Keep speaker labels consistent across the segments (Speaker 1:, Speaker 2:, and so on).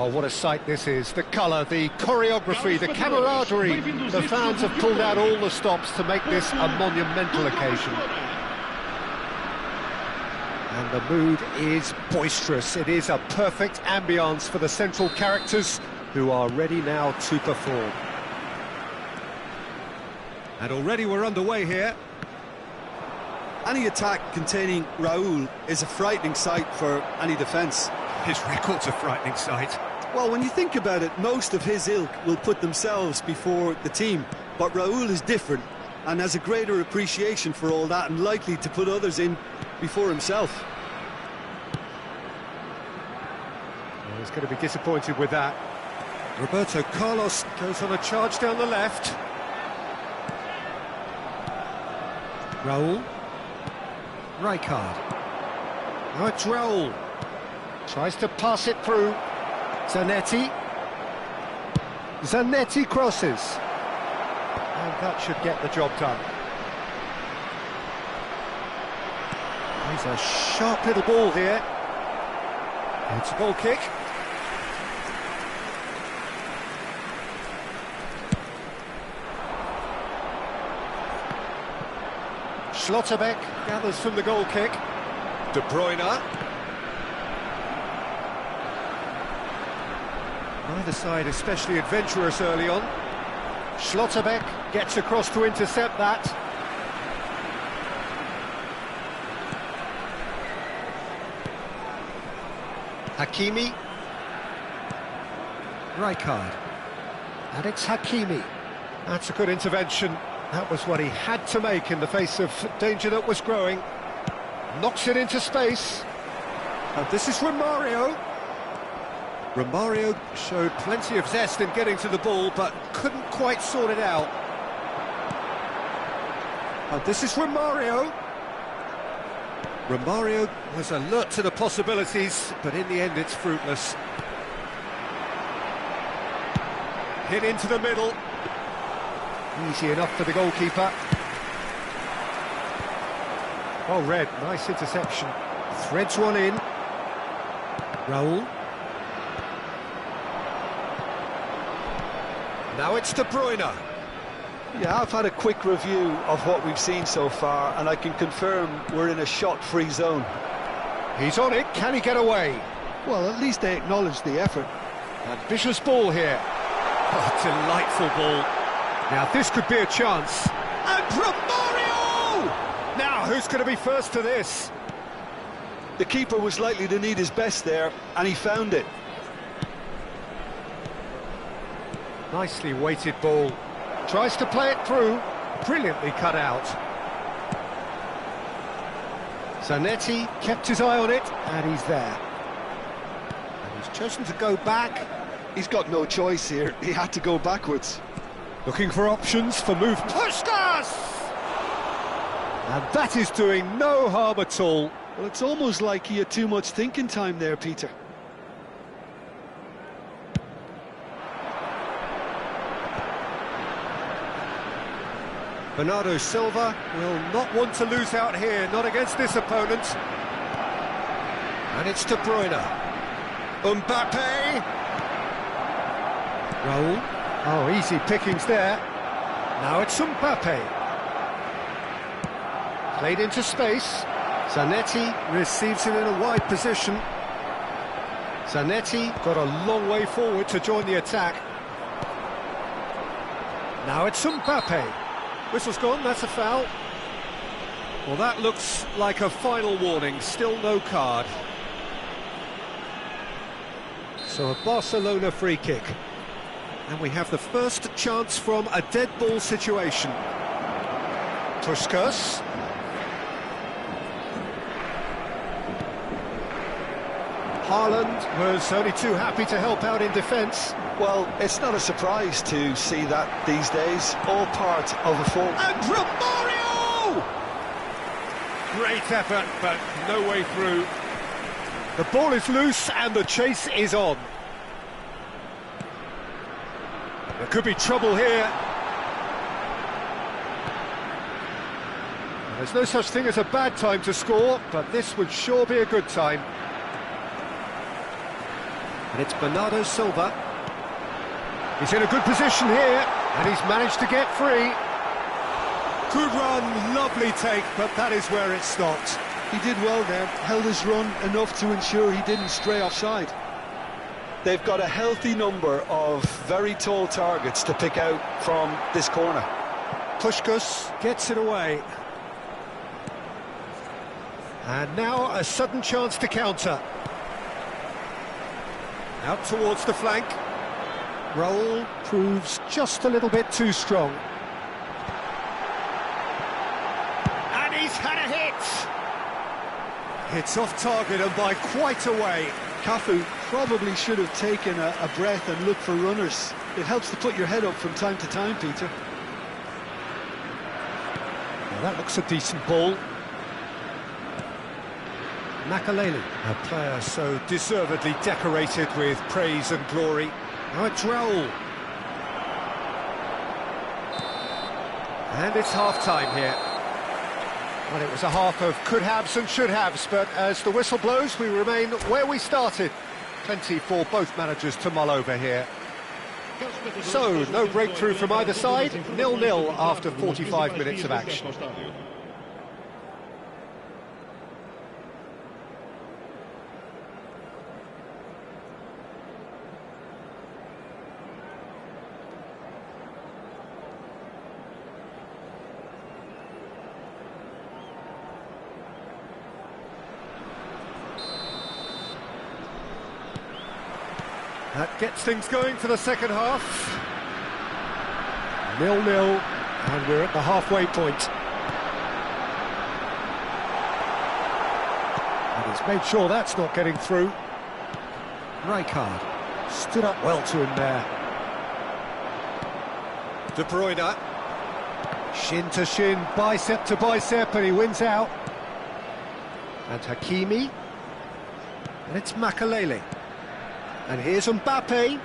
Speaker 1: Well, what a sight this is. The colour, the choreography, the camaraderie. The fans have pulled out all the stops to make this a monumental occasion. And the mood is boisterous. It is a perfect ambience for the central characters who are ready now to perform. And already we're underway here.
Speaker 2: Any attack containing Raul is a frightening sight for any defence.
Speaker 1: His record's a frightening sight.
Speaker 2: Well, when you think about it, most of his ilk will put themselves before the team. But Raul is different and has a greater appreciation for all that and likely to put others in before himself.
Speaker 1: Well, he's going to be disappointed with that. Roberto Carlos goes on a charge down the left. Raul. Rijkaard. Now it's Raul. Tries to pass it through. Zanetti. Zanetti crosses. And that should get the job done. He's a sharp little ball here. It's a goal kick. Schlotterbeck gathers from the goal kick. De Bruyne. Neither side especially adventurous early on. Schlotterbeck gets across to intercept that. Hakimi. Rijkaard. And it's Hakimi. That's a good intervention. That was what he had to make in the face of danger that was growing. Knocks it into space. And this is Romario. Romario showed plenty of zest in getting to the ball, but couldn't quite sort it out. And this is Romario. Romario was alert to the possibilities, but in the end it's fruitless. Hit into the middle. Easy enough for the goalkeeper. Oh, Red, nice interception. Threads one in. Raul. Now it's De Bruyne.
Speaker 2: Yeah, I've had a quick review of what we've seen so far, and I can confirm we're in a shot-free zone.
Speaker 1: He's on it, can he get away?
Speaker 2: Well, at least they acknowledge the effort.
Speaker 1: Ambitious ball here. Oh, delightful ball. Now this could be a chance. And Romario! Now who's going to be first to this?
Speaker 2: The keeper was likely to need his best there, and he found it.
Speaker 1: Nicely weighted ball. Tries to play it through. Brilliantly cut out. Zanetti kept his eye on it, and he's there. And he's chosen to go back.
Speaker 2: He's got no choice here. He had to go backwards.
Speaker 1: Looking for options for move. Puskas! And that is doing no harm at all.
Speaker 2: Well, it's almost like he had too much thinking time there, Peter.
Speaker 1: Bernardo Silva will not want to lose out here, not against this opponent. And it's De Bruyne. Mbappe. Raul. Oh, easy pickings there. Now it's Mbappe. Played into space. Zanetti receives it in a wide position. Zanetti got a long way forward to join the attack. Now it's Mbappe. Whistle's gone, that's a foul. Well, that looks like a final warning, still no card. So a Barcelona free kick. And we have the first chance from a dead ball situation. Puskas. Haaland was only too happy to help out in defence.
Speaker 2: Well, it's not a surprise to see that these days, all part of a fall.
Speaker 1: And Romario! Great effort, but no way through. The ball is loose and the chase is on. There could be trouble here. There's no such thing as a bad time to score, but this would sure be a good time. And it's Bernardo Silva. He's in a good position here, and he's managed to get free. Good run, lovely take, but that is where it stopped.
Speaker 2: He did well there, held his run enough to ensure he didn't stray offside. They've got a healthy number of very tall targets to pick out from this corner.
Speaker 1: Puskás gets it away. And now a sudden chance to counter. Out towards the flank. Raul proves just a little bit too strong. And he's had a hit! It's off target and by quite a way.
Speaker 2: Cafu probably should have taken a breath and looked for runners. It helps to put your head up from time to time, Peter.
Speaker 1: Well, that looks a decent ball. Makaleli, a player so deservedly decorated with praise and glory. Now it's Raul. And it's half-time here. Well, it was a half of could-haves and should-haves, but as the whistle blows, we remain where we started. Plenty for both managers to mull over here. So, no breakthrough from either side, 0-0 after 45 minutes of action. That gets things going for the second half. 0-0, and we're at the halfway point. And he's made sure that's not getting through. Rijkaard stood up well to him there. De Bruyne. Shin to shin, bicep to bicep, and he wins out. And Hakimi. And it's Makaleli. And here's Mbappe.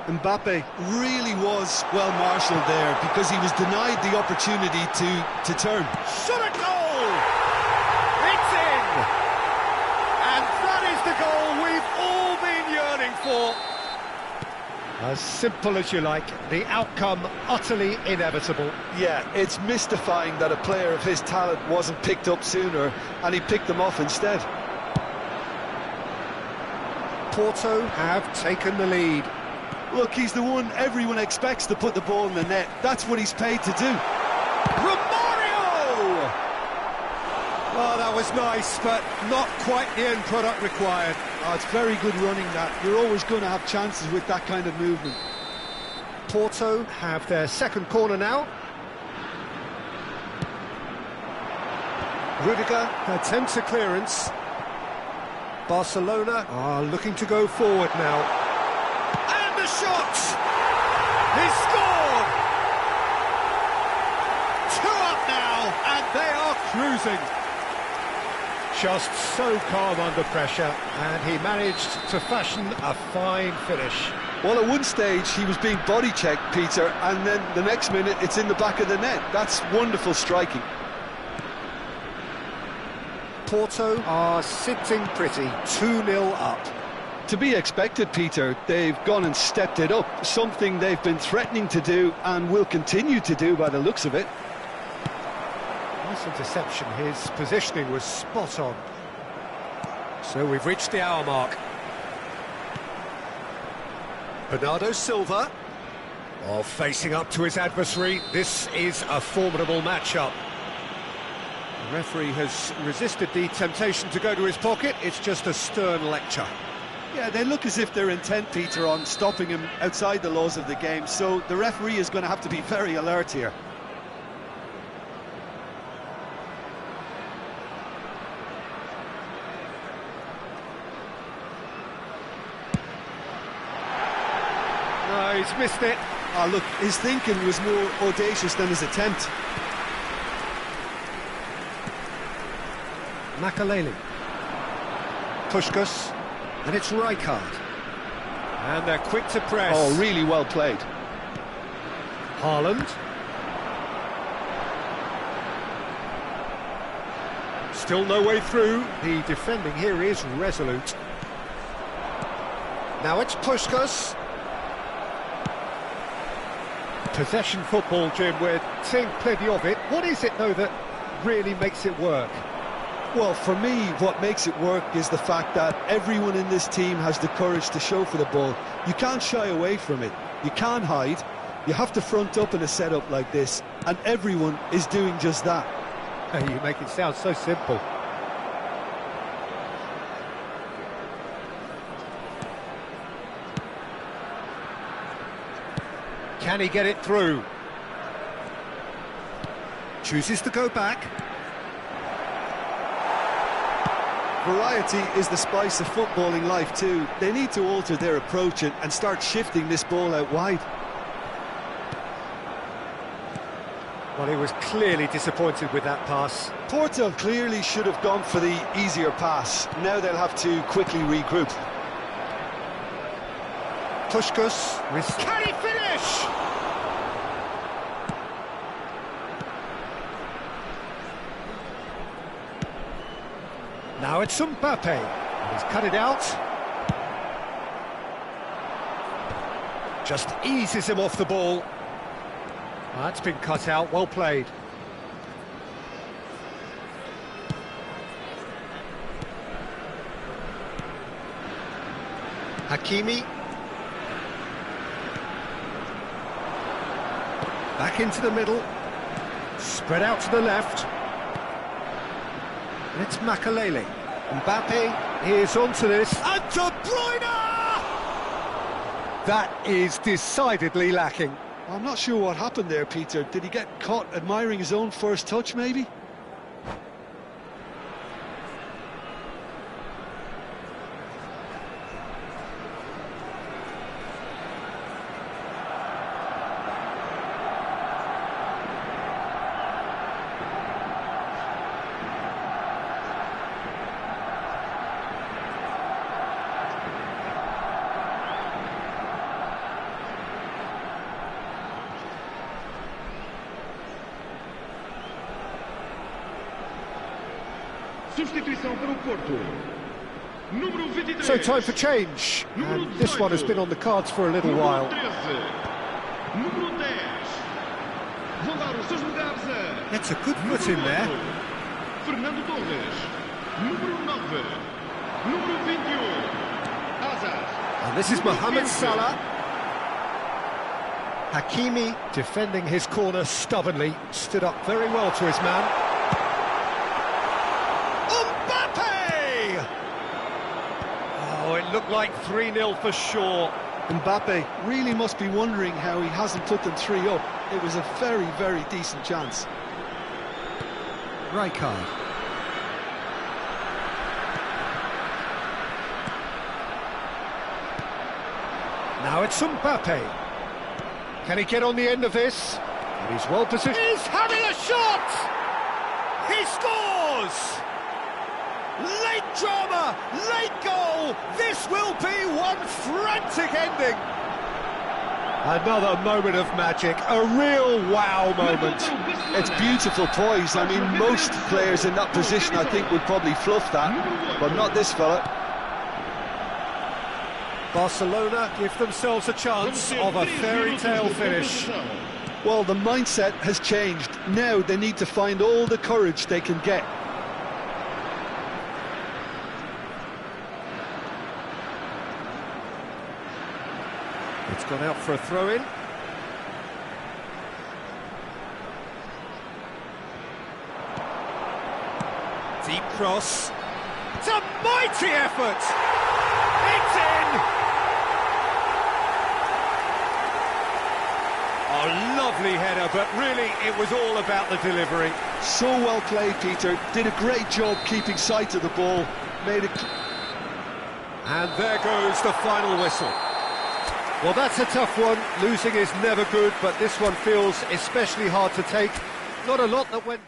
Speaker 2: Mbappe really was well marshalled there because he was denied the opportunity to turn.
Speaker 1: Shot a goal! It's in! And that is the goal we've all been yearning for. As simple as you like, the outcome utterly inevitable.
Speaker 2: Yeah, it's mystifying that a player of his talent wasn't picked up sooner and he picked them off instead.
Speaker 1: Porto have taken the lead.
Speaker 2: Look, he's the one everyone expects to put the ball in the net. That's what he's paid to do.
Speaker 1: Romario! Oh, that was nice, but not quite the end product required.
Speaker 2: Oh, it's very good running that. You're always going to have chances with that kind of movement.
Speaker 1: Porto have their second corner now. Rudiger attempts a clearance. Barcelona are looking to go forward now. And the shot! He scored! 2 up now, and they are cruising. Just so calm under pressure, and he managed to fashion a fine finish.
Speaker 2: Well, at one stage he was being body checked, Peter, and then the next minute it's in the back of the net. That's wonderful striking.
Speaker 1: Porto are sitting pretty, 2-0 up.
Speaker 2: To be expected, Peter. They've gone and stepped it up, something they've been threatening to do and will continue to do by the looks of it.
Speaker 1: Nice interception, his positioning was spot on. So we've reached the hour mark. Bernardo Silva, facing up to his adversary. This is a formidable matchup. The referee has resisted the temptation to go to his pocket. It's just a stern lecture.
Speaker 2: Yeah, they look as if they're intent, Peter, on stopping him outside the laws of the game, so the referee is going to have to be very alert here.
Speaker 1: No, he's missed it.
Speaker 2: Oh, look, his thinking was more audacious than his attempt.
Speaker 1: Makaleli. Puskás. And it's Rijkaard. And they're quick to press.
Speaker 2: Oh, really well played.
Speaker 1: Haaland. Still no way through. The defending here is resolute. Now it's Puskás. Possession football, Jim, we're seeing plenty of it. What is it, though, that really makes it work?
Speaker 2: Well, for me, what makes it work is the fact that everyone in this team has the courage to show for the ball. You can't shy away from it. You can't hide. You have to front up in a setup like this, and everyone is doing just that.
Speaker 1: You make it sound so simple. Can he get it through? Chooses to go back.
Speaker 2: Variety is the spice of footballing life too. They need to alter their approach and start shifting this ball out wide.
Speaker 1: Well, he was clearly disappointed with that pass.
Speaker 2: Porto clearly should have gone for the easier pass. Now they'll have to quickly regroup.
Speaker 1: Puskás, can he finish? Now it's Mbappé. He's cut it out. Just eases him off the ball. Well, that's been cut out, well played. Hakimi. Back into the middle. Spread out to the left. And it's Makalele. Mbappé is onto this. And De Bruyne! That is decidedly lacking.
Speaker 2: I'm not sure what happened there, Peter. Did he get caught admiring his own first touch, maybe?
Speaker 3: Substituição para o Porto. Número 23.
Speaker 1: So time for change. And this one has been on the cards for a little while.
Speaker 3: Número 10. Vão dar os seus lugares a...
Speaker 1: Gets a good foot in there.
Speaker 3: Fernando Torres. Número 9. Número 21. Hazard.
Speaker 1: And this is Mohamed Salah. Hakimi, defending his corner stubbornly, stood up very well to his man. Oh, it looked like 3-0 for sure.
Speaker 2: Mbappe really must be wondering how he hasn't put them 3 up. It was a very, very decent chance.
Speaker 1: Rijkaard. Now it's Mbappe. Can he get on the end of this? And he's well positioned. He's having a shot! He scores! Late drama, late goal. This will be one frantic ending. Another moment of magic, a real wow moment.
Speaker 2: It's beautiful poise. I mean, most players in that position, I think, would probably fluff that, but not this fella.
Speaker 1: Barcelona give themselves a chance of a fairy tale finish.
Speaker 2: Well, the mindset has changed. Now they need to find all the courage they can get.
Speaker 1: It's gone out for a throw-in. Deep cross. It's a mighty effort! It's in! Oh, lovely header, but really it was all about the delivery.
Speaker 2: So well played, Peter. Did a great job keeping sight of the ball. Made it...
Speaker 1: And there goes the final whistle. Well, that's a tough one. Losing is never good, but this one feels especially hard to take. Not a lot that went...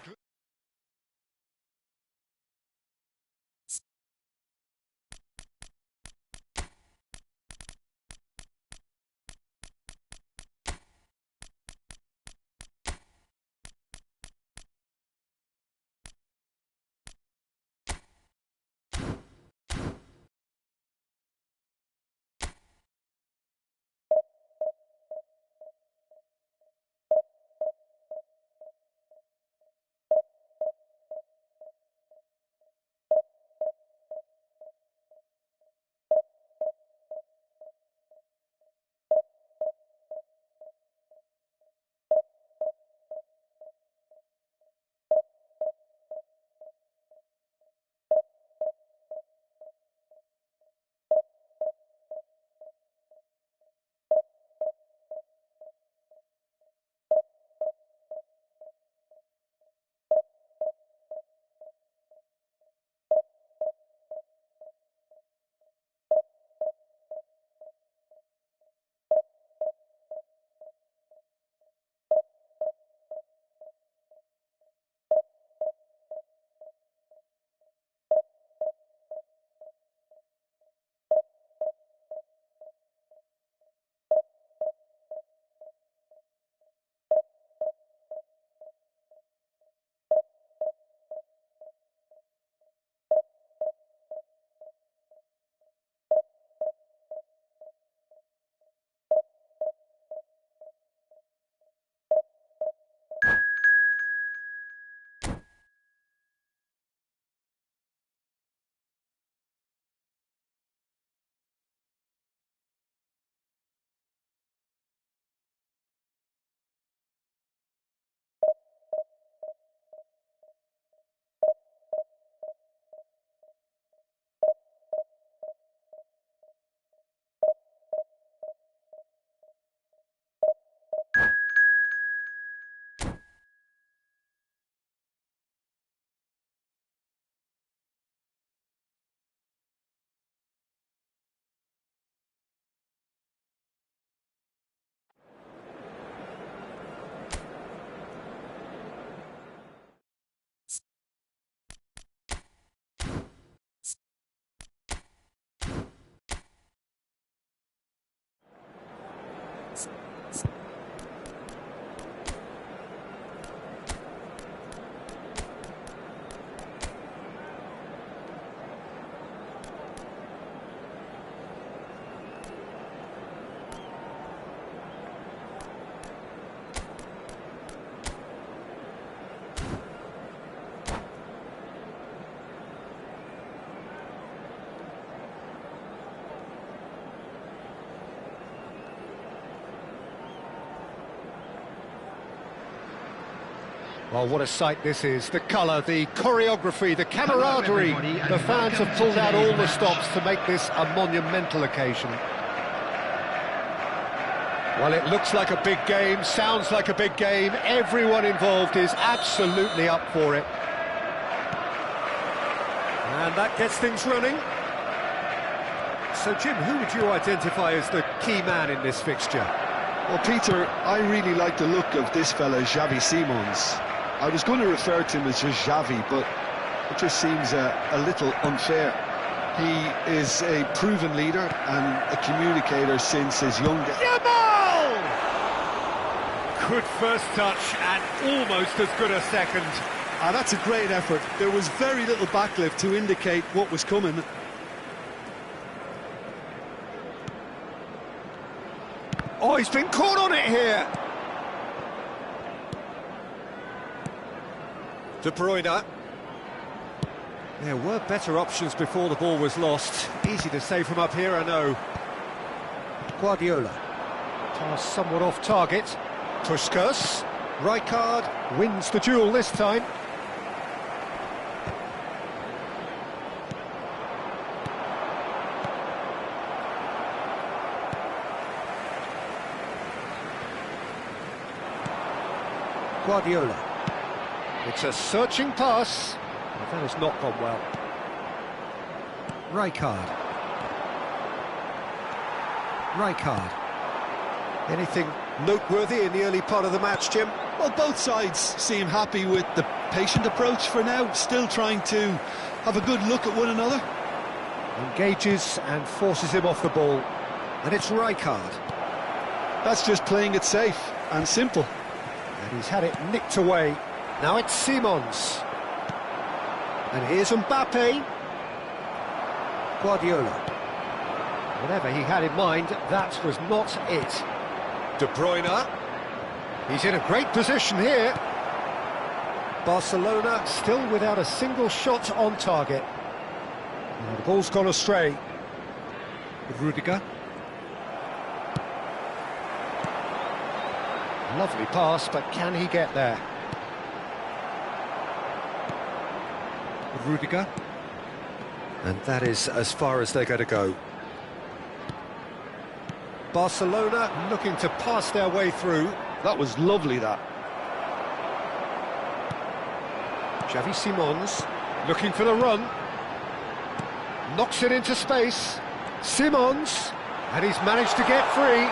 Speaker 1: Well, what a sight this is. The colour, the choreography, the camaraderie. The fans have pulled out all the stops to make this a monumental occasion. Well, it looks like a big game, sounds like a big game. Everyone involved is absolutely up for it. And that gets things running. So, Jim, who would you identify as the key man in this fixture?
Speaker 2: Well, Peter, I really like the look of this fella, Xavi Simons. I was going to refer to him as just Xavi, but it just seems a little unfair. He is a proven leader and a communicator since his young days.
Speaker 1: Jamal! Good first touch and almost as good a second.
Speaker 2: That's a great effort. There was very little backlift to indicate what was coming.
Speaker 1: Oh, he's been caught on it here. De Bruyne. There were better options before the ball was lost. Easy to save from up here, I know. Guardiola. Pass somewhat off target. Puskas. Rijkaard wins the duel this time. Guardiola. It's a searching pass, but that has not gone well. Rijkaard. Anything noteworthy in the early part of the match, Jim?
Speaker 2: Well, both sides seem happy with the patient approach for now, still trying to have a good look at one another.
Speaker 1: Engages and forces him off the ball, and it's Rijkaard.
Speaker 2: That's just playing it safe and simple.
Speaker 1: And he's had it nicked away. Now it's Simons. And here's Mbappe. Guardiola. Whatever he had in mind, that was not it. De Bruyne. He's in a great position here. Barcelona still without a single shot on target. Now the ball's gone astray. With Rudiger. Lovely pass, but can he get there? With Rudiger. And that is as far as they're going to go. Barcelona looking to pass their way through.
Speaker 2: That was lovely, that.
Speaker 1: Xavi Simons looking for the run. Knocks it into space. Simons, and he's managed to get free.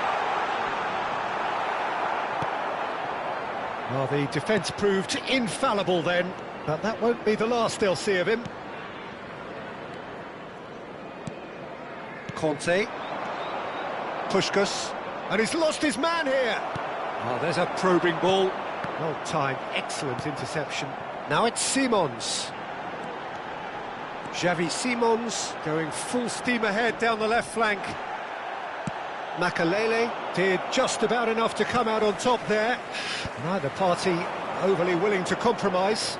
Speaker 1: Well, the defence proved infallible then, but that won't be the last they'll see of him. Conte. Puskas, and he's lost his man here. Oh, there's a probing ball. Well timed, excellent interception. Now it's Simons. Xavi Simons going full steam ahead down the left flank. Makalele did just about enough to come out on top there. Neither party overly willing to compromise.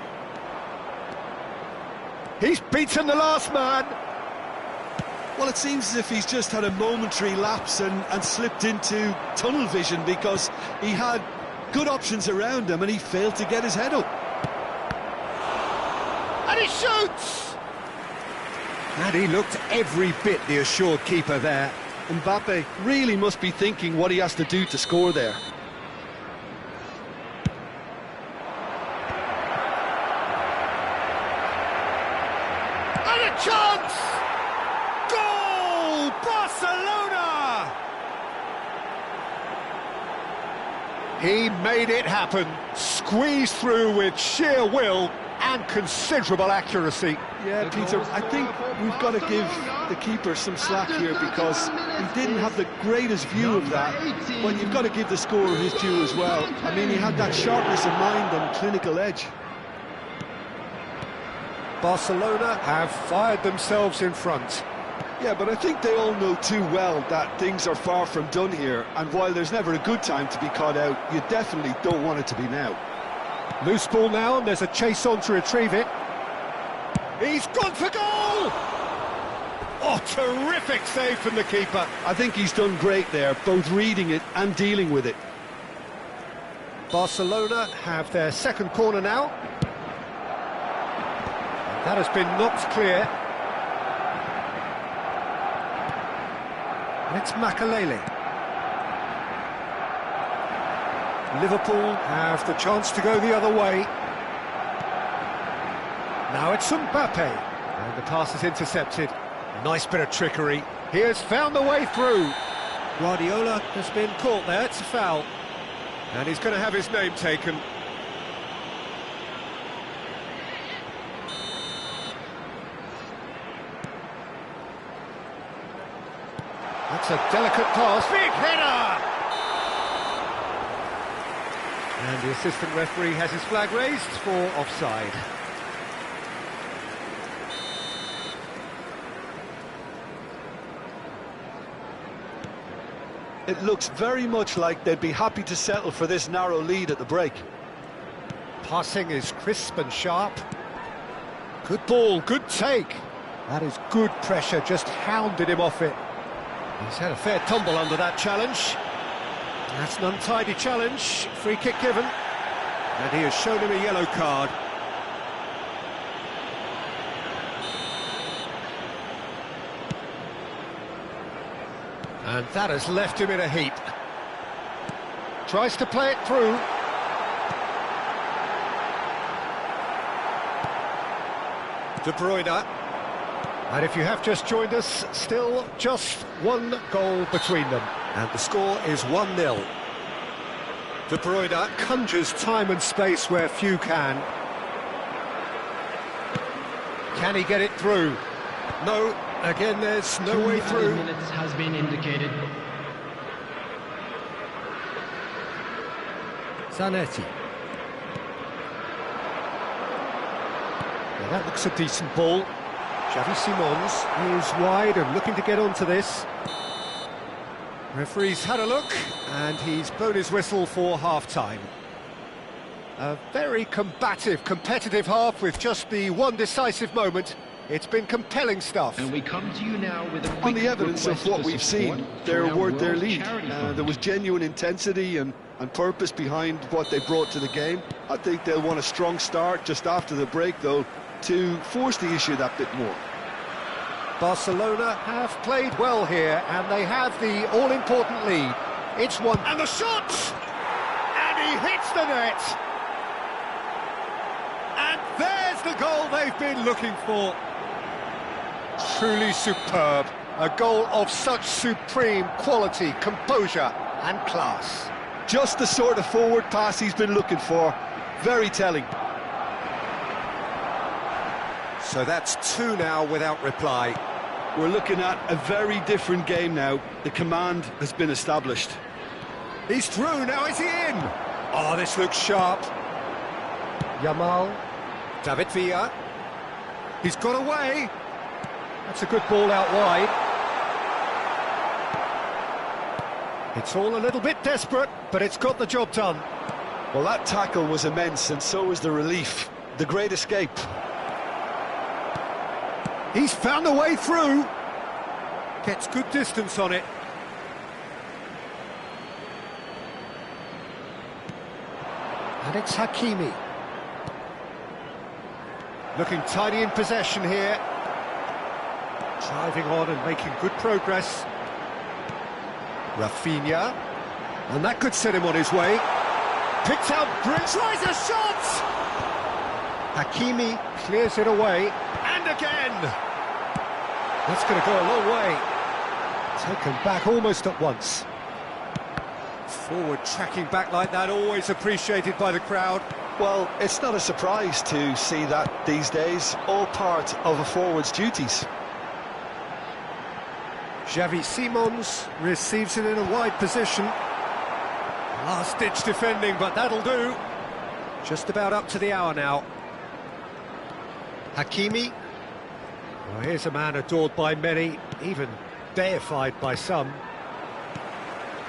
Speaker 1: He's beaten the last man.
Speaker 2: Well, it seems as if he's just had a momentary lapse and slipped into tunnel vision, because he had good options around him and he failed to get his head up.
Speaker 1: And he shoots! And he looked every bit the assured keeper there.
Speaker 2: Mbappe really must be thinking what he has to do to score there.
Speaker 1: And a chance! Goal! Barcelona! He made it happen. Squeezed through with sheer will. and considerable accuracy.
Speaker 2: Yeah, Peter, I think we've got to give the keeper some slack here because he didn't have the greatest view of that, but you've got to give the scorer his due as well. I mean, he had that sharpness of mind and clinical edge.
Speaker 1: Barcelona have fired themselves in front.
Speaker 2: Yeah, but I think they all know too well that things are far from done here, and while there's never a good time to be caught out, you definitely don't want it to be now.
Speaker 1: Loose ball now, and there's a chase on to retrieve it. He's gone for goal! Oh, terrific save from the keeper.
Speaker 2: I think he's done great there, both reading it and dealing with it.
Speaker 1: Barcelona have their second corner now. That has been knocked clear. And it's Makalele. Liverpool have the chance to go the other way. Now it's Mbappe. And the pass is intercepted. Nice bit of trickery. He has found the way through. Guardiola has been caught there. It's a foul. And he's going to have his name taken. That's a delicate pass. Big header! And the assistant referee has his flag raised for offside.
Speaker 2: It looks very much like they'd be happy to settle for this narrow lead at the break.
Speaker 1: Passing is crisp and sharp. Good ball, good take. That is good pressure, just hounded him off it. He's had a fair tumble under that challenge. That's an untidy challenge, free kick given. And he has shown him a yellow card. And that has left him in a heap. Tries to play it through. De Bruyne. And if you have just joined us, still just one goal between them. And the score is 1-0. De Bruyne conjures time and space where few can. Can he get it through? No, again there's no way through.
Speaker 4: 2 minutes has been indicated.
Speaker 1: Zanetti. Now that looks a decent ball. Xavi Simons is wide and looking to get onto this. Referee's had a look and he's blown his whistle for half-time. A very combative, competitive half with just the one decisive moment. It's been compelling stuff.
Speaker 4: And we come to you now with a
Speaker 2: On the evidence of what we've seen, they're worth their lead. There was genuine intensity and purpose behind what they brought to the game. I think they'll want a strong start just after the break, though, to force the issue that bit more.
Speaker 1: Barcelona have played well here, and they have the all-important lead. It's one, and the shot! And he hits the net! And there's the goal they've been looking for. Truly superb. A goal of such supreme quality, composure and class.
Speaker 2: Just the sort of forward pass he's been looking for. Very telling.
Speaker 1: So that's 2 now without reply.
Speaker 2: We're looking at a very different game now. The command has been established.
Speaker 1: He's through, now is he in? Oh, this looks sharp. Yamal. David Villa. He's got away. That's a good ball out wide. It's all a little bit desperate, but it's got the job done.
Speaker 2: Well, that tackle was immense, and so was the relief. The great escape.
Speaker 1: He's found a way through. Gets good distance on it. And it's Hakimi. Looking tidy in possession here. Driving on and making good progress. Rafinha. And that could set him on his way. Picked out, tries a shot! Hakimi clears it away. And again! That's going to go a long way. Taken back almost at once. Forward tracking back like that, always appreciated by the crowd.
Speaker 2: Well, it's not a surprise to see that these days, all part of a forward's duties.
Speaker 1: Xavi Simons receives it in a wide position. Last-ditch defending, but that'll do. Just about up to the hour now. Hakimi. Well, here's a man adored by many, even deified by some.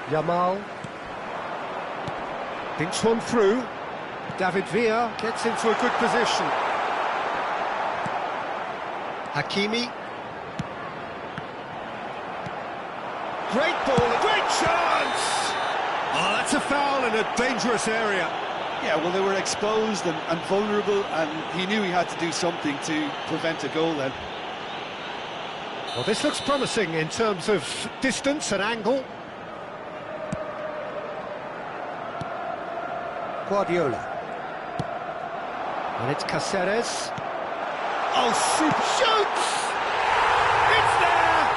Speaker 1: Yamal. Thinks one through. David Villa gets into a good position. Hakimi. Great ball, a great chance! Oh, that's a foul in a dangerous area.
Speaker 2: Yeah, well, they were exposed and vulnerable, and he knew he had to do something to prevent a goal then.
Speaker 1: Well, this looks promising in terms of distance and angle. Guardiola. And it's Caceres. Oh, super shoots! It's there!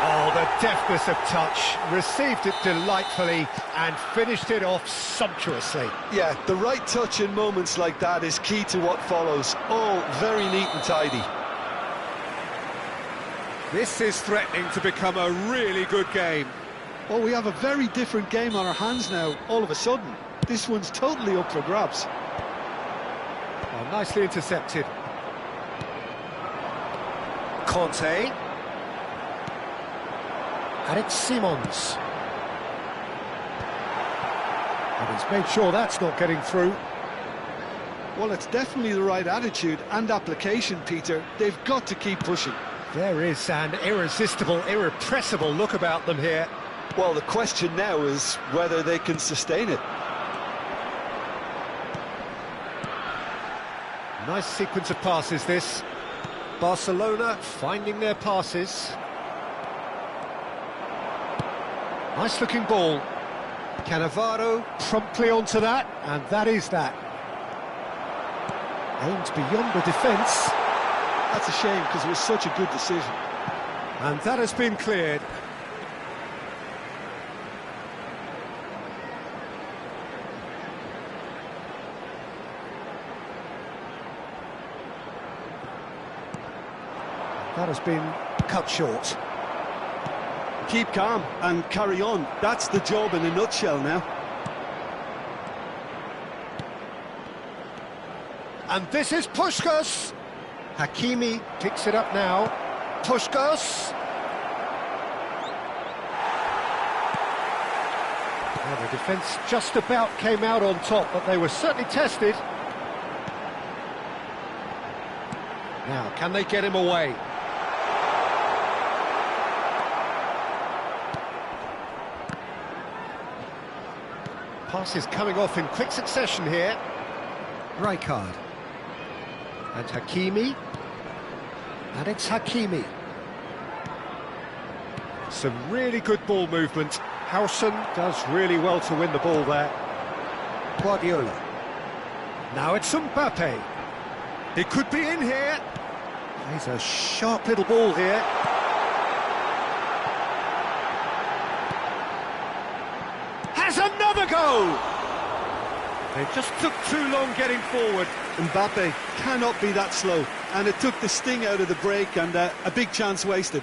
Speaker 1: Oh, the deftness of touch. Received it delightfully and finished it off sumptuously.
Speaker 2: Yeah, the right touch in moments like that is key to what follows. All very neat and tidy.
Speaker 1: This is threatening to become a really good game.
Speaker 2: Well, we have a very different game on our hands now, all of a sudden. This one's totally up for grabs.
Speaker 1: Oh, nicely intercepted. Conte. And it's Simons. And he's made sure that's not getting through.
Speaker 2: Well, it's definitely the right attitude and application, Peter. They've got to keep pushing.
Speaker 1: There is an irresistible, irrepressible look about them here.
Speaker 2: Well, the question now is whether they can sustain it.
Speaker 1: Nice sequence of passes, this. Barcelona finding their passes. Nice-looking ball. Cannavaro promptly onto that, and that is that. Aimed beyond the defence.
Speaker 2: That's a shame, because it was such a good decision.
Speaker 1: And that has been cleared. That has been cut short.
Speaker 2: Keep calm and carry on. That's the job in a nutshell now.
Speaker 1: And this is Puskás. Hakimi picks it up now. Puskás. Well, the defence just about came out on top, but they were certainly tested. Now, can they get him away? Passes coming off in quick succession here. Rijkaard. And Hakimi. And it's Hakimi. Some really good ball movement. Howson does really well to win the ball there. Guardiola. Now it's Mbappe. It could be in here. He's a sharp little ball here. Has another go! They just took too long getting forward.
Speaker 2: Mbappe cannot be that slow, and it took the sting out of the break, and a big chance wasted.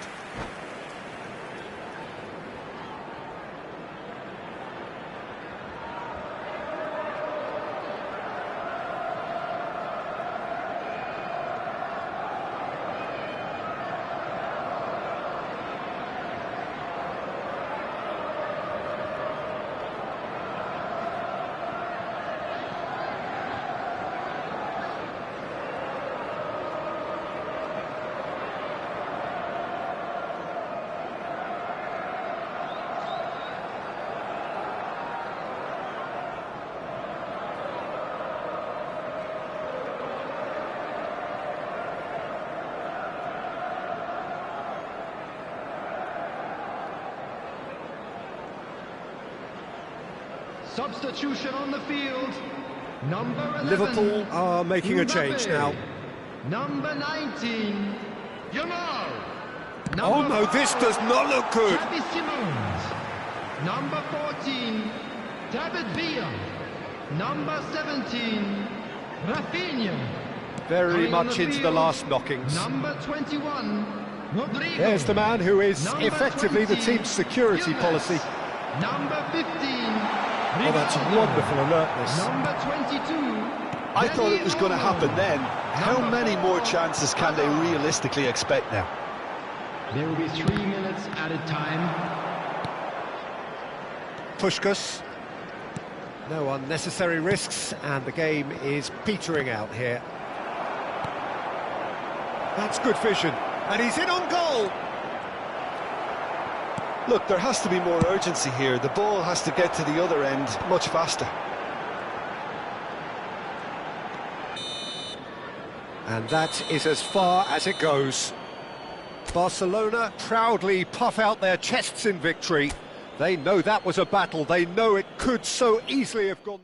Speaker 4: Substitution on the field. Number 11.
Speaker 1: Liverpool are making a change now.
Speaker 4: Number 19. Yamal.
Speaker 1: Oh no, this does not look good.
Speaker 4: Xavi Simons. Number 14. David Villa. Number 17, Rafinha.
Speaker 1: Very
Speaker 4: Coming on
Speaker 1: much
Speaker 4: the
Speaker 1: into the
Speaker 4: field,
Speaker 1: last knockings.
Speaker 4: Number 21, Rodrigo.
Speaker 1: There's the man who is
Speaker 4: Number
Speaker 1: effectively the
Speaker 4: 20,
Speaker 1: team's security
Speaker 4: Gilles.
Speaker 1: policy.
Speaker 4: Number 15,
Speaker 1: Oh, that's wonderful alertness.
Speaker 4: Number 22.
Speaker 2: I thought it was going to happen then. How many more chances can they realistically expect now?
Speaker 4: There will be 3 minutes added time.
Speaker 1: Puskás. No unnecessary risks, and the game is petering out here. That's good vision, and he's in on goal.
Speaker 2: Look, there has to be more urgency here. The ball has to get to the other end much faster.
Speaker 1: And that is as far as it goes. Barcelona proudly puff out their chests in victory. They know that was a battle. They know it could so easily have gone.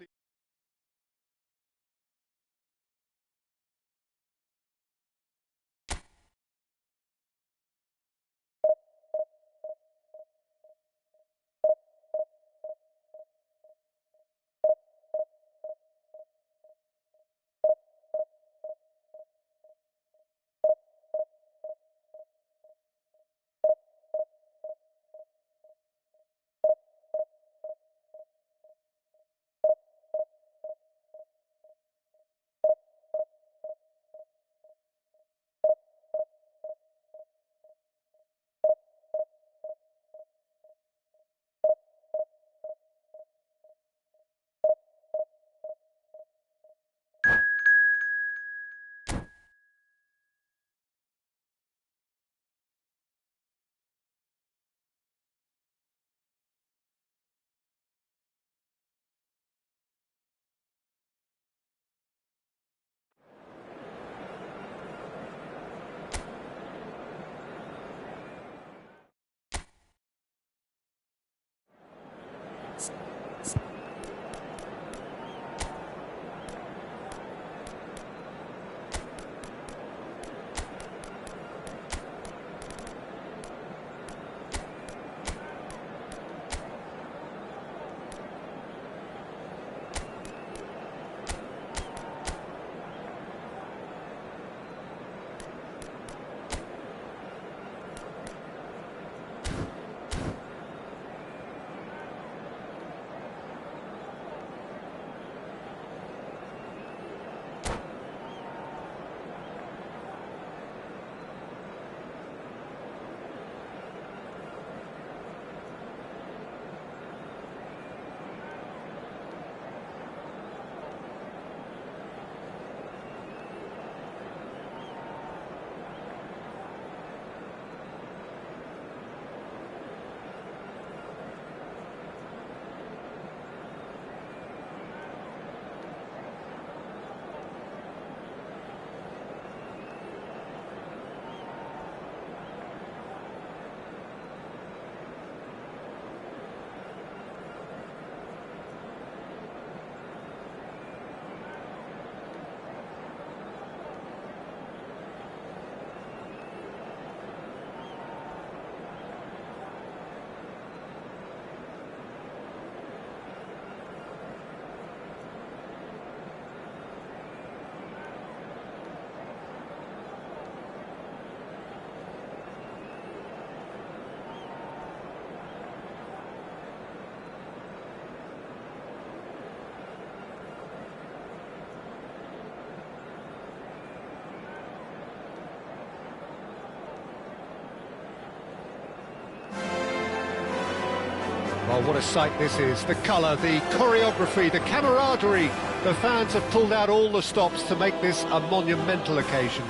Speaker 1: Oh, what a sight this is. The colour, the choreography, the camaraderie. The fans have pulled out all the stops to make this a monumental occasion.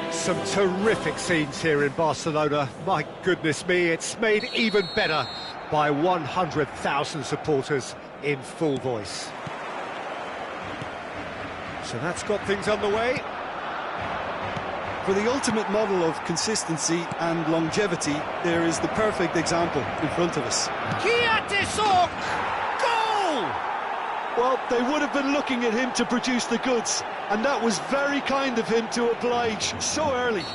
Speaker 1: Some terrific scenes here in Barcelona. My goodness me, it's made even better by 100,000 supporters in full voice. So that's got things underway.
Speaker 2: For the ultimate model of consistency and longevity, there is the perfect example in front of us.
Speaker 1: Kiatisok! Goal!
Speaker 2: Well, they would have been looking at him to produce the goods, and that was very kind of him to oblige so early.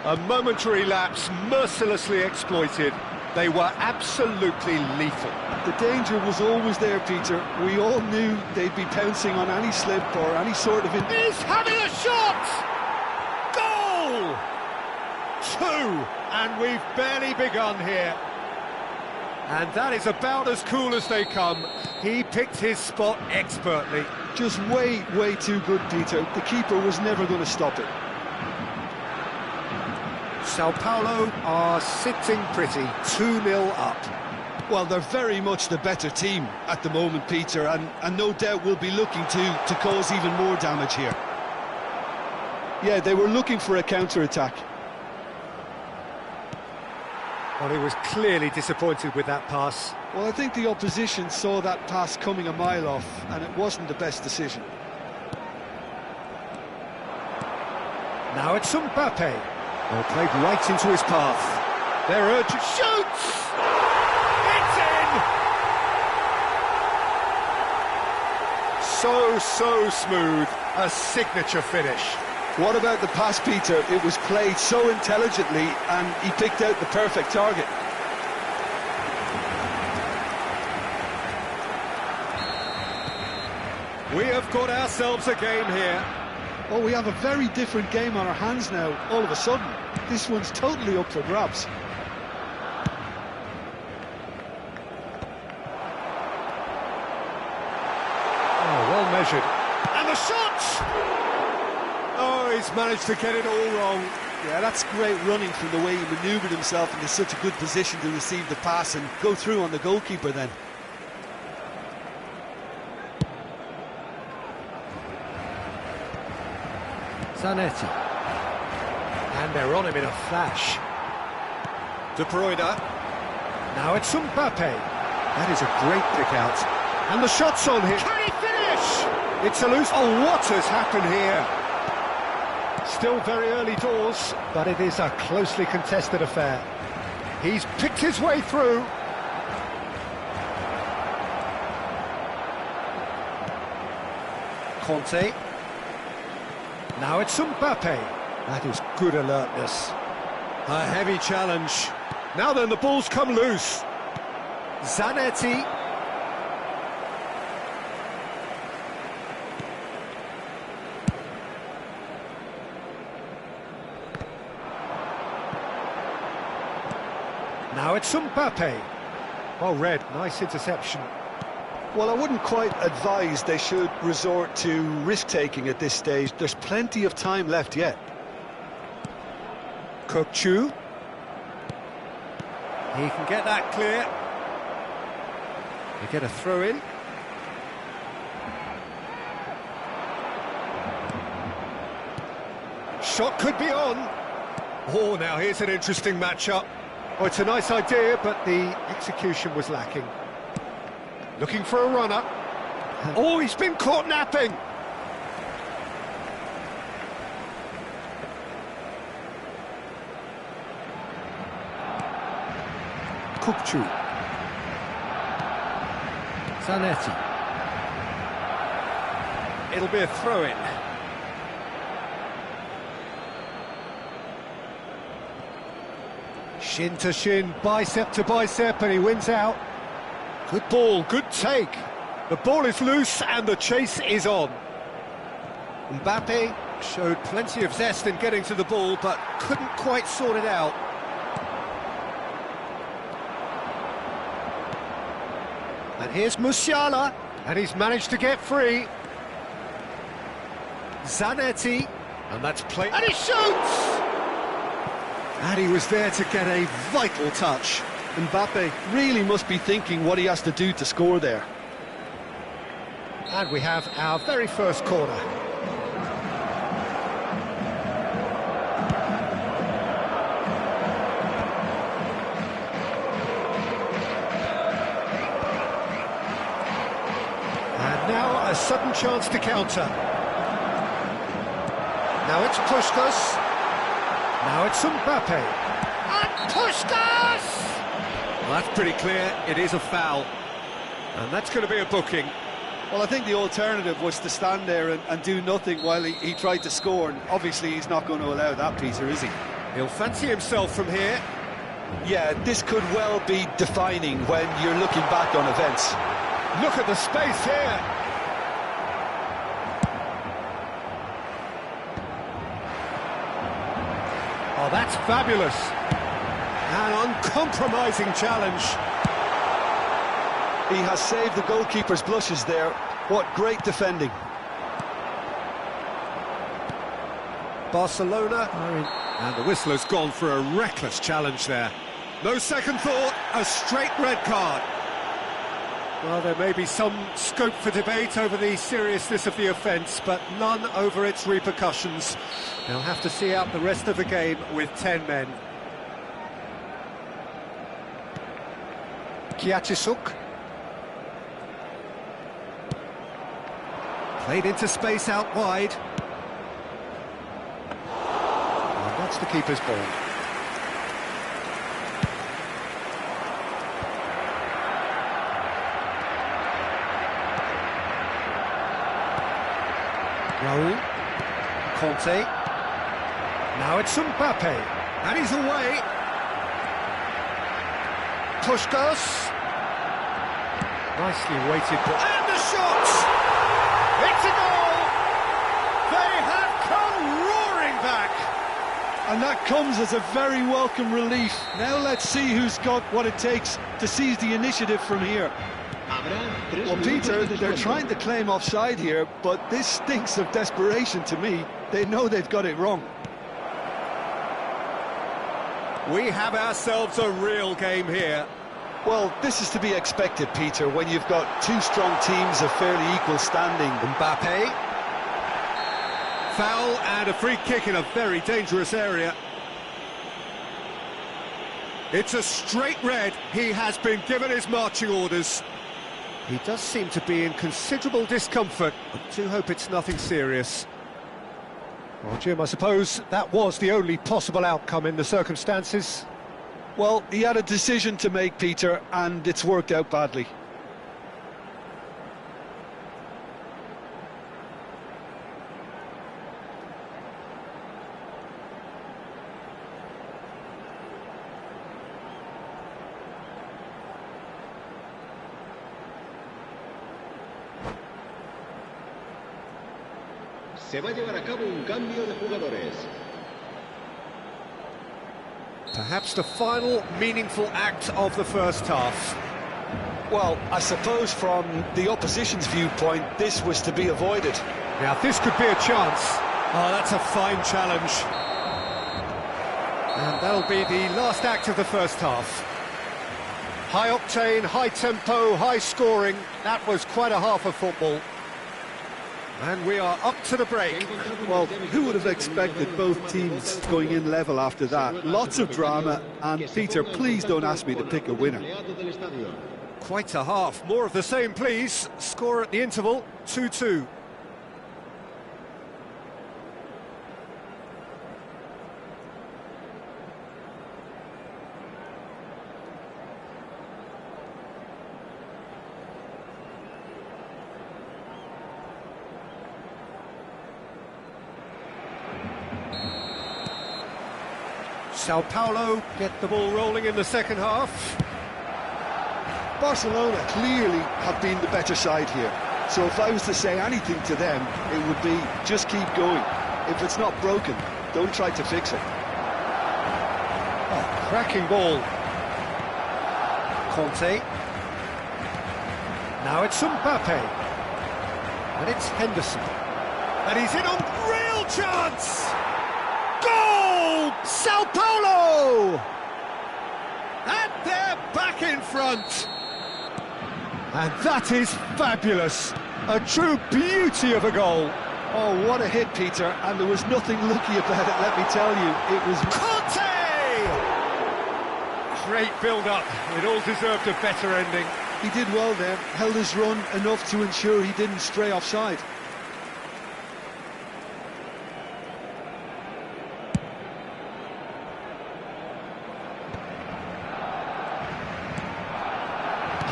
Speaker 1: A momentary lapse, mercilessly exploited. They were absolutely lethal.
Speaker 2: The danger was always there, Peter. We all knew they'd be pouncing on any slip or any sort of...
Speaker 1: He's having a shot! Goal! 2, and we've barely begun here. And that is about as cool as they come. He picked his spot expertly.
Speaker 2: Just way too good, Peter. The keeper was never going to stop it.
Speaker 1: Sao Paulo are sitting pretty, 2-0 up.
Speaker 2: Well, they're very much the better team at the moment, Peter, and no doubt will be looking to cause even more damage here. Yeah, they were looking for a counter-attack.
Speaker 1: Well, he was clearly disappointed with that pass.
Speaker 2: Well, I think the opposition saw that pass coming a mile off, and it wasn't the best decision.
Speaker 1: Now it's Mbappe. Well, played right into his path. They're urgent. Shoots! It's in! So smooth. A signature finish.
Speaker 2: What about the pass, Peter? It was played so intelligently, and he picked out the perfect target.
Speaker 1: We have got ourselves a game here.
Speaker 2: Oh, we have a very different game on our hands now, all of a sudden. This one's totally up for grabs.
Speaker 1: Oh, well measured. And the shot! Oh, he's managed to get it all wrong.
Speaker 2: Yeah, that's great running from the way he manoeuvred himself into such a good position to receive the pass and go through on the goalkeeper then.
Speaker 1: Zanetti. And they're on him in a flash. De Bruyne. Now it's Mbappe. That is a great pick out. And the shot's on him. Can he finish? It's a loose... Oh, what has happened here? Still very early doors, but it is a closely contested affair. He's picked his way through. Conte. Now it's Mbappe. That is good alertness. A heavy challenge. Now then, the ball's come loose. Zanetti. Now it's Mbappe. Well read, nice interception.
Speaker 2: Well, I wouldn't quite advise they should resort to risk-taking at this stage. There's plenty of time left yet.
Speaker 1: Kokchu. He can get that clear. They get a throw in. Shot could be on. Oh, now here's an interesting matchup. Oh, it's a nice idea, but the execution was lacking. Looking for a runner. Oh, he's been caught napping. Kokchu. Zanetti. It'll be a throw-in. Shin to shin, bicep to bicep, and he wins out. Good ball, good take. The ball is loose and the chase is on. Mbappe showed plenty of zest in getting to the ball, but couldn't quite sort it out. And here's Musiala, and he's managed to get free. Zanetti, and that's play. And he shoots! And he was there to get a vital touch.
Speaker 2: Mbappe really must be thinking what he has to do to score there.
Speaker 1: And we have our very first corner. And now a sudden chance to counter. Now it's Puskás. Now it's Mbappe. And Puskás! Well, that's pretty clear. It is a foul. And that's going to be a booking.
Speaker 2: Well, I think the alternative was to stand there and do nothing while he tried to score, and obviously he's not going to allow that, Peter, is he?
Speaker 1: He'll fancy himself from here.
Speaker 2: Yeah, this could well be defining when you're looking back on events.
Speaker 1: Look at the space here. Oh, that's fabulous. An uncompromising challenge.
Speaker 2: He has saved the goalkeeper's blushes there. What great defending.
Speaker 1: Barcelona are in. And the whistler's gone for a reckless challenge there. No second thought, a straight red card. Well, there may be some scope for debate over the seriousness of the offence, but none over its repercussions. They'll have to see out the rest of the game with 10 men. Kiachisuk. Played into space out wide. And that's the keeper's ball. Raul. Conte. Now it's Mbappe. And he's away. Puskás. Nicely weighted. And the shot! It's a goal! They have come roaring back!
Speaker 2: And that comes as a very welcome relief. Now let's see who's got what it takes to seize the initiative from here. Well, Peter, they're trying to claim offside here, but this stinks of desperation to me. They know they've got it wrong.
Speaker 1: We have ourselves a real game here.
Speaker 2: Well, this is to be expected, Peter, when you've got two strong teams of fairly equal standing.
Speaker 1: Mbappe. Foul and a free kick in a very dangerous area. It's a straight red. He has been given his marching orders. He does seem to be in considerable discomfort. I do hope it's nothing serious. Well, Jim, I suppose that was the only possible outcome in the circumstances.
Speaker 2: Well, he had a decision to make, Peter, and it's worked out badly.
Speaker 3: Se va a llevar a cabo un cambio de jugadores.
Speaker 1: Perhaps the final meaningful act of the first half.
Speaker 2: Well, I suppose from the opposition's viewpoint, this was to be avoided.
Speaker 1: Now, this could be a chance. Oh, that's a fine challenge. And that'll be the last act of the first half. High octane, high tempo, high scoring. That was quite a half of football. And we are up to the break.
Speaker 2: Well, who would have expected both teams going in level after that? Lots of drama, and Peter, please don't ask me to pick a winner.
Speaker 1: Quite a half. More of the same, please. Score at the interval, 2-2. Sao Paulo get the ball rolling in the second half.
Speaker 2: Barcelona clearly have been the better side here. So if I was to say anything to them, it would be just keep going. If it's not broken, don't try to fix it.
Speaker 1: Oh, cracking ball. Conte. Now it's Mbappe. And it's Henderson. And he's in on real chance! Goal! Sao Paulo! And they're back in front. And that is fabulous. A true beauty of a goal.
Speaker 2: Oh, what a hit, Peter. And there was nothing lucky about it, let me tell you. It was...
Speaker 1: Conte! Great build-up. It all deserved a better ending.
Speaker 2: He did well there. Held his run enough to ensure he didn't stray offside.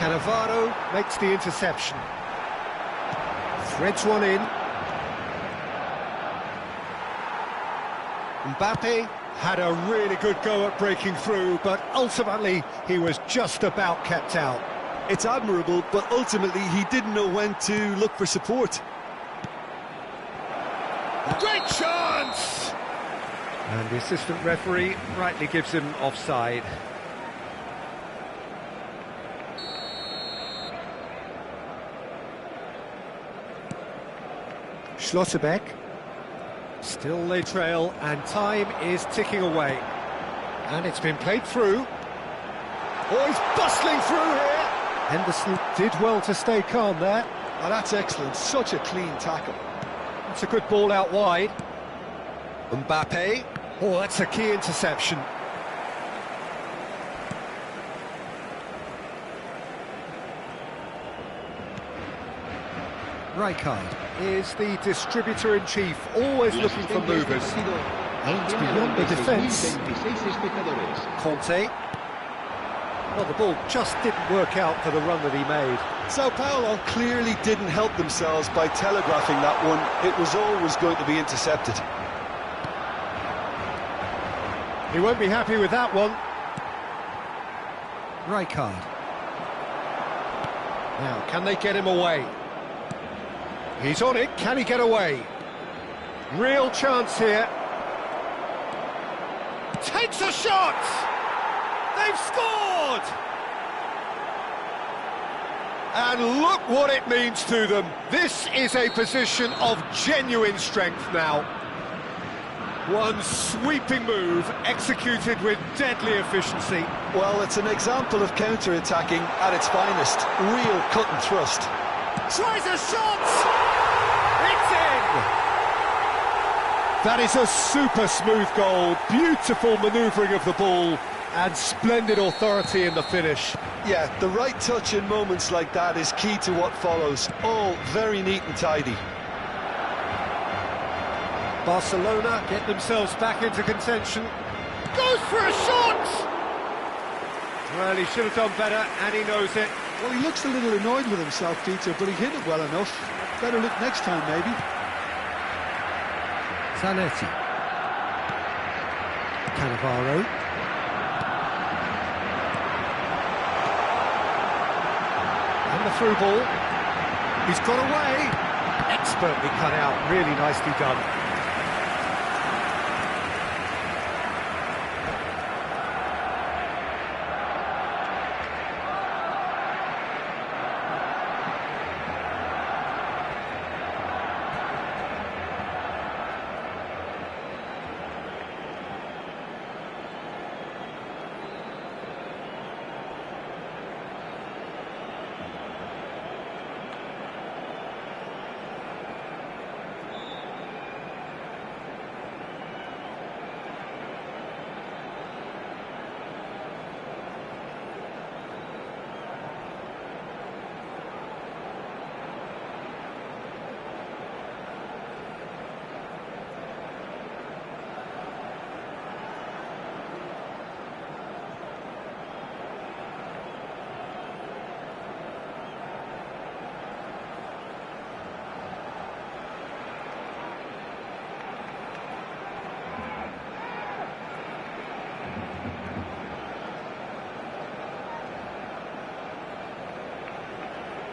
Speaker 1: Cannavaro makes the interception. Threads one in. Mbappe Had a really good go at breaking through, but ultimately he was just about kept out.
Speaker 2: It's admirable, but ultimately he didn't know when to look for support.
Speaker 1: Great chance! And the assistant referee rightly gives him offside. Schlotterbeck. Still they trail, and time is ticking away. And it's been played through. Oh, he's bustling through here! Henderson did well to stay calm there.
Speaker 2: Oh, that's excellent. Such a clean tackle.
Speaker 1: It's a good ball out wide. Mbappe. Oh, that's a key interception. Rijkaard is the distributor-in-chief, always looking for movers. And it's beyond the defence. Conte. Well, the ball just didn't work out for the run that he made.
Speaker 2: Sao Paulo clearly didn't help themselves by telegraphing that one. It was always going to be intercepted.
Speaker 1: He won't be happy with that one. Rijkaard. Now, can they get him away? He's on it, can he get away? Real chance here. Takes a shot! They've scored! And look what it means to them. This is a position of genuine strength now. One sweeping move, executed with deadly efficiency.
Speaker 2: Well, it's an example of counter-attacking at its finest. Real cut and thrust.
Speaker 1: Tries a shot! It's in! That is a super smooth goal, beautiful manoeuvring of the ball, and splendid authority in the finish.
Speaker 2: Yeah, the right touch in moments like that is key to what follows. All very neat and tidy.
Speaker 1: Barcelona get themselves back into contention. Goes for a shot! Well, he should have done better, and he knows it.
Speaker 2: Well, he looks a little annoyed with himself, Peter, but he hit it well enough. Better look next time, maybe.
Speaker 1: Zanetti. Cannavaro. And the through ball. He's got away. Expertly cut out, really nicely done.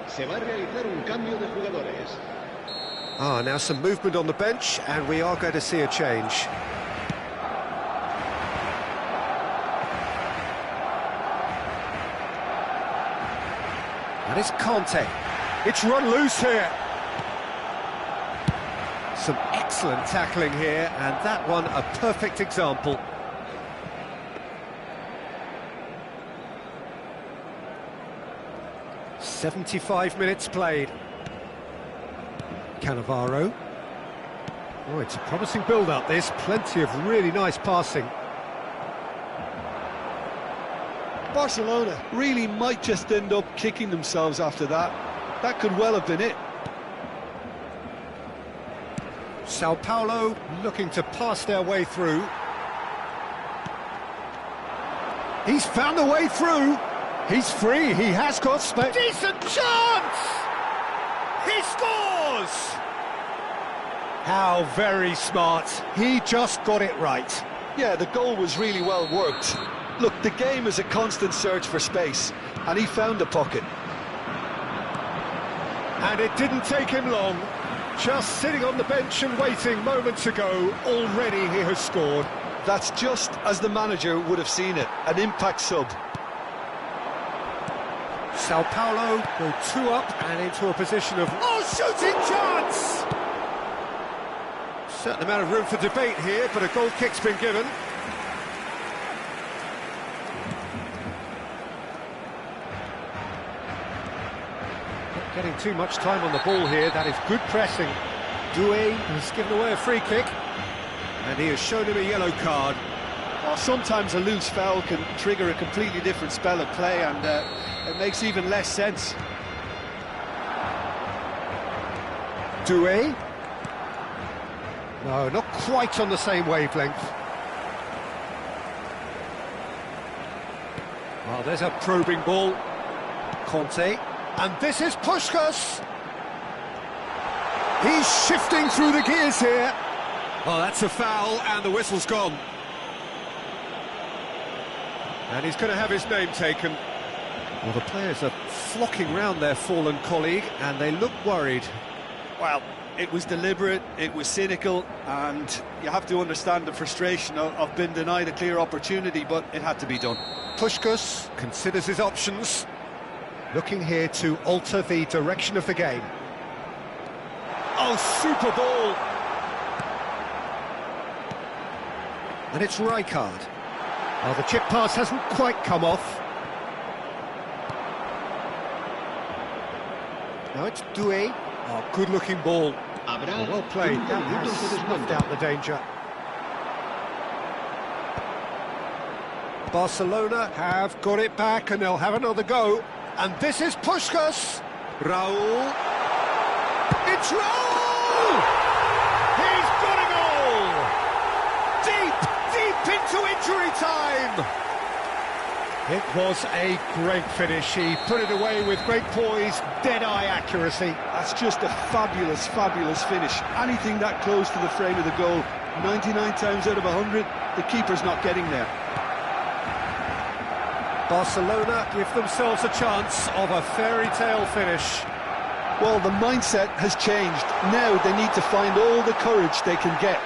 Speaker 3: Se va a realizar un cambio de jugadores.
Speaker 1: Now some movement on the bench, and we are going to see a change. And it's Conte. It's run loose here. Some excellent tackling here, and that one a perfect example. "75 minutes played." Cannavaro. Oh, it's a promising build-up, this. Plenty of really nice passing.
Speaker 2: Barcelona really might just end up kicking themselves after that. That could well have been it.
Speaker 1: Sao Paulo looking to pass their way through. He's found the way through. He's free, he has got space. Decent chance! He scores! How very smart. He just got it right.
Speaker 2: Yeah, the goal was really well worked. Look, the game is a constant search for space, and he found the pocket.
Speaker 1: And it didn't take him long. Just sitting on the bench and waiting moments ago, already he has scored.
Speaker 2: That's just as the manager would have seen it, an impact sub.
Speaker 1: Sao Paulo go 2 up and into a position of... Oh, shooting chance! Certain amount of room for debate here, but a goal kick's been given. Not getting too much time on the ball here, that is good pressing. Doué has given away a free kick, and he has shown him a yellow card.
Speaker 2: Well, sometimes a loose foul can trigger a completely different spell of play, and it makes even less sense.
Speaker 1: Doué. No, not quite on the same wavelength. Well, there's a probing ball. Conte. And this is Puskás. He's shifting through the gears here. Oh, that's a foul, and the whistle's gone. And he's going to have his name taken. Well, the players are flocking round their fallen colleague, and they look worried.
Speaker 2: Well, it was deliberate, it was cynical, and you have to understand the frustration of being denied a clear opportunity, but it had to be done.
Speaker 1: Puskás considers his options, looking here to alter the direction of the game. Oh, super ball! And it's Rijkaard. Oh, the chip pass hasn't quite come off. Now it's Doué. Oh, good-looking ball. Oh, well played. That has snuffed out the danger. Barcelona have got it back, and they'll have another go. And this is Puskás. Raúl. It's Raúl! He's got a goal! Deep into injury time! It was a great finish. He put it away with great poise, dead-eye accuracy.
Speaker 2: That's just a fabulous, fabulous finish. Anything that close to the frame of the goal, 99 times out of 100, the keeper's not getting there.
Speaker 1: Barcelona give themselves a chance of a fairy tale finish.
Speaker 2: Well, the mindset has changed. Now they need to find all the courage they can get.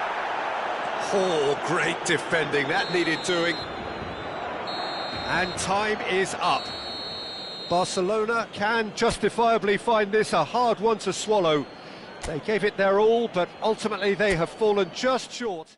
Speaker 1: Oh, great defending. That needed doing. And time is up. Barcelona can justifiably find this a hard one to swallow. They gave it their all, but ultimately they have fallen just short.